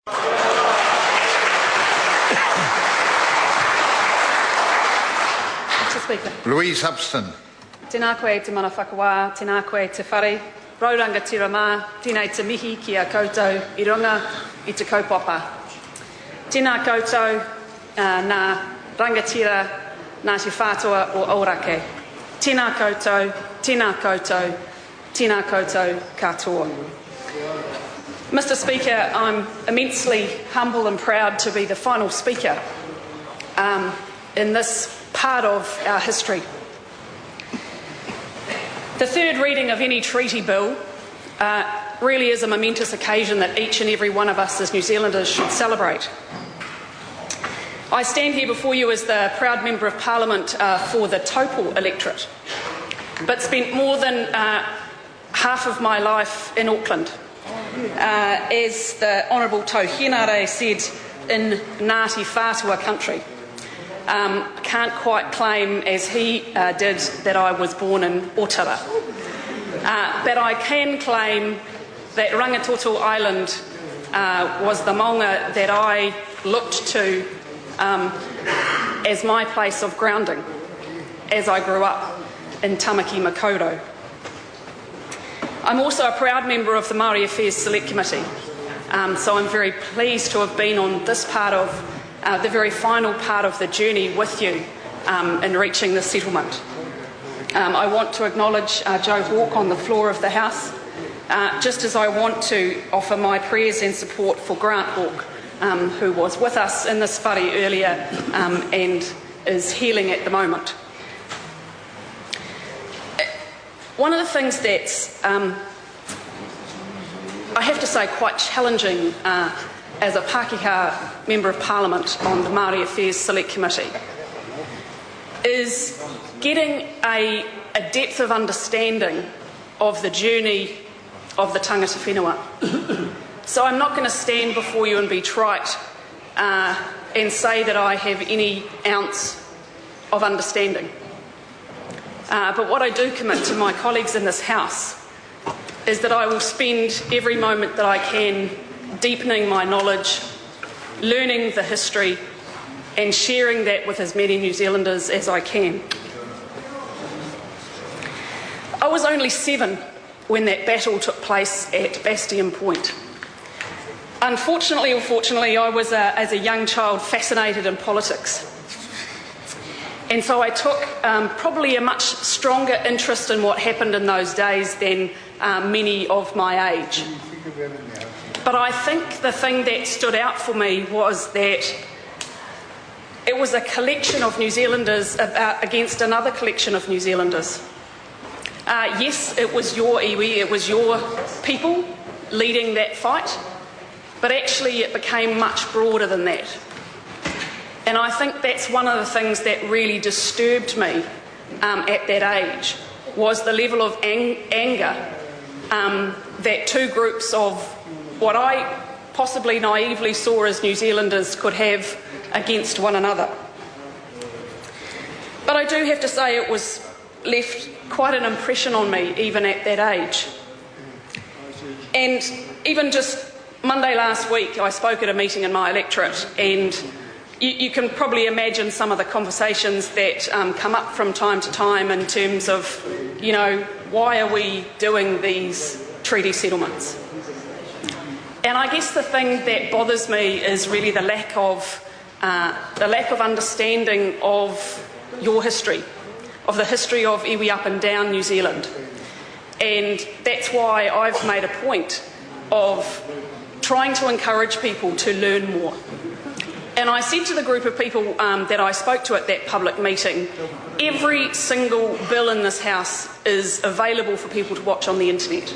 Mr. Speaker. Louise Hubston. Tēnā koe te mana whakawā, tēnā koe te whare, rauranga tira mā, tēnei te mihi ki a koutou I runga I te kaupapa. Tēnā koutou nā rangatira Ngāti Whātua o Orākei. Tēnā koutou, tēnā koutou, tēnā koutou katoa. Mr. Speaker, I'm immensely humble and proud to be the final speaker in this part of our history. The third reading of any treaty bill really is a momentous occasion that each and every one of us as New Zealanders should celebrate. I stand here before you as the proud Member of Parliament for the Taupo electorate, but spent more than half of my life in Auckland. As the Honourable Tauhenare said, in Ngāti Whātua country. Can't quite claim, as he did, that I was born in Otara. But I can claim that Rangitoto Island was the maunga that I looked to as my place of grounding as I grew up in Tamaki Makaurau. I'm also a proud member of the Māori Affairs Select Committee, so I'm very pleased to have been on this part of the very final part of the journey with you in reaching this settlement. I want to acknowledge Joe Hawke on the floor of the House, just as I want to offer my prayers and support for Grant Hawke, who was with us in this whare earlier and is healing at the moment. One of the things that's, I have to say, quite challenging as a Pākehā Member of Parliament on the Māori Affairs Select Committee is getting a depth of understanding of the journey of the tangata whenua. So I'm not going to stand before you and be trite and say that I have any ounce of understanding. But what I do commit to my colleagues in this House is that I will spend every moment that I can deepening my knowledge, learning the history, and sharing that with as many New Zealanders as I can. I was only 7 when that battle took place at Bastion Point. Unfortunately or fortunately, I was, as a young child, fascinated in politics. And so I took probably a much stronger interest in what happened in those days than many of my age. But I think the thing that stood out for me was that it was a collection of New Zealanders against another collection of New Zealanders. Yes, it was your iwi, it was your people leading that fight, but actually it became much broader than that. And I think that's one of the things that really disturbed me at that age, was the level of anger that two groups of what I possibly naively saw as New Zealanders could have against one another. But I do have to say it was left quite an impression on me even at that age. And even just Monday last week I spoke at a meeting in my electorate, and you can probably imagine some of the conversations that come up from time to time in terms of, you know, why are we doing these treaty settlements? And I guess the thing that bothers me is really the lack of understanding of your history, of the history of iwi up and down New Zealand. And that's why I've made a point of trying to encourage people to learn more. And I said to the group of people that I spoke to at that public meeting, every single bill in this House is available for people to watch on the internet.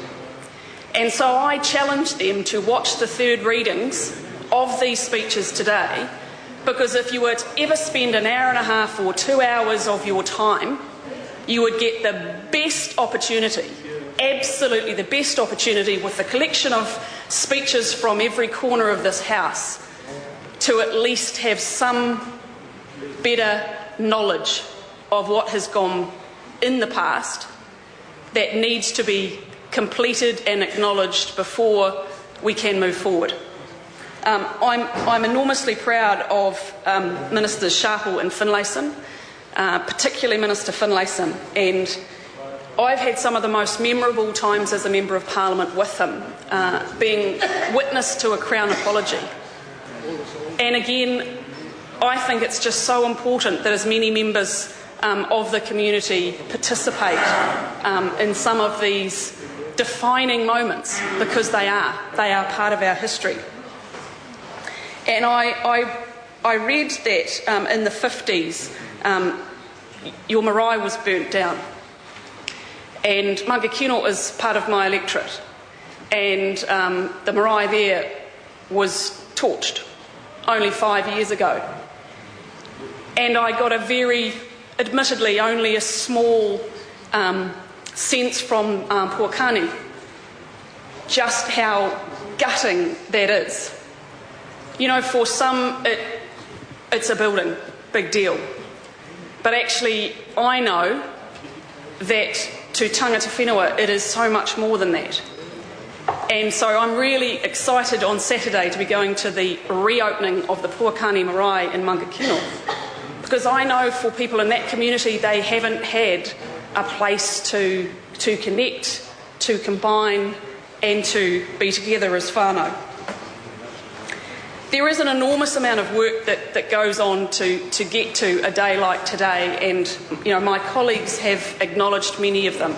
And so I challenged them to watch the third readings of these speeches today, because if you were to ever spend an hour and a half or 2 hours of your time, you would get the best opportunity, absolutely the best opportunity, with the collection of speeches from every corner of this House, to at least have some better knowledge of what has gone in the past that needs to be completed and acknowledged before we can move forward. I'm enormously proud of Ministers Sharple and Finlayson, particularly Minister Finlayson, and I've had some of the most memorable times as a Member of Parliament with him, being witness to a Crown apology. And again, I think it's just so important that as many members of the community participate in some of these defining moments, because they are part of our history. And I read that in the 50s, your marae was burnt down. And Ngāti is part of my electorate. And the marae there was torched only 5 years ago. And I got a very, admittedly only a small sense from Puakani just how gutting that is. You know, for some it's a building, big deal. But actually I know that to tangata whenua it is so much more than that. And so I'm really excited on Saturday to be going to the reopening of the Puakani marae in Ngāti, because I know for people in that community they haven't had a place to connect, to combine and to be together as whānau. There is an enormous amount of work that goes on to get to a day like today, and you know, my colleagues have acknowledged many of them.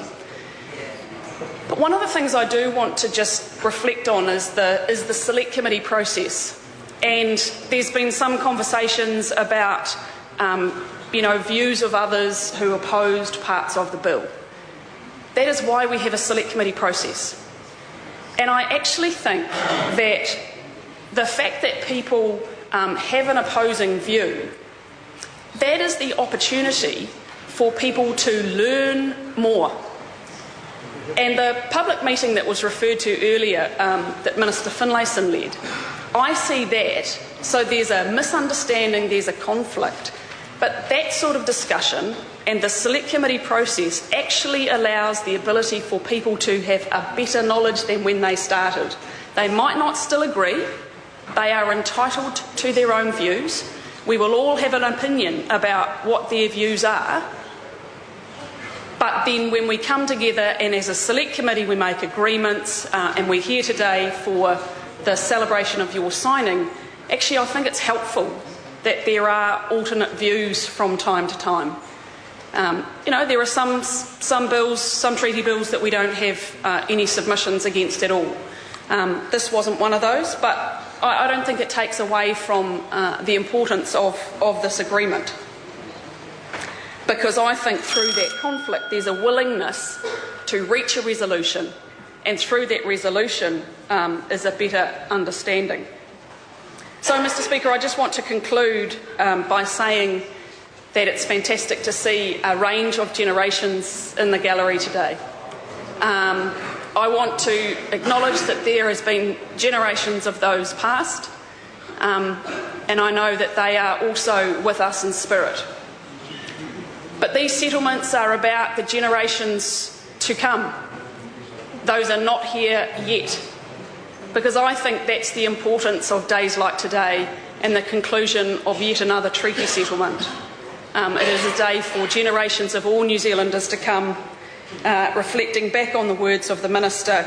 But one of the things I do want to just reflect on is the select committee process. And there's been some conversations about views of others who opposed parts of the bill. That is why we have a select committee process. And I actually think that the fact that people have an opposing view, that is the opportunity for people to learn more. And the public meeting that was referred to earlier, that Minister Finlayson led, I see that. So there's a misunderstanding, there's a conflict, but that sort of discussion and the select committee process actually allows the ability for people to have a better knowledge than when they started. They might not still agree. They are entitled to their own views. We will all have an opinion about what their views are. But then when we come together and as a select committee we make agreements, and we're here today for the celebration of your signing, actually I think it's helpful that there are alternate views from time to time. There are some bills, some treaty bills that we don't have any submissions against at all. This wasn't one of those, but I don't think it takes away from the importance of this agreement. Because I think through that conflict there's a willingness to reach a resolution, and through that resolution is a better understanding. So, Mr. Speaker, I just want to conclude by saying that it's fantastic to see a range of generations in the gallery today. I want to acknowledge that there has been generations of those past, and I know that they are also with us in spirit. But these settlements are about the generations to come. Those are not here yet, because I think that's the importance of days like today and the conclusion of yet another treaty settlement. It is a day for generations of all New Zealanders to come, reflecting back on the words of the Minister,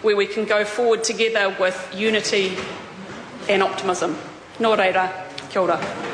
where we can go forward together with unity and optimism. Nō reira, kia ora.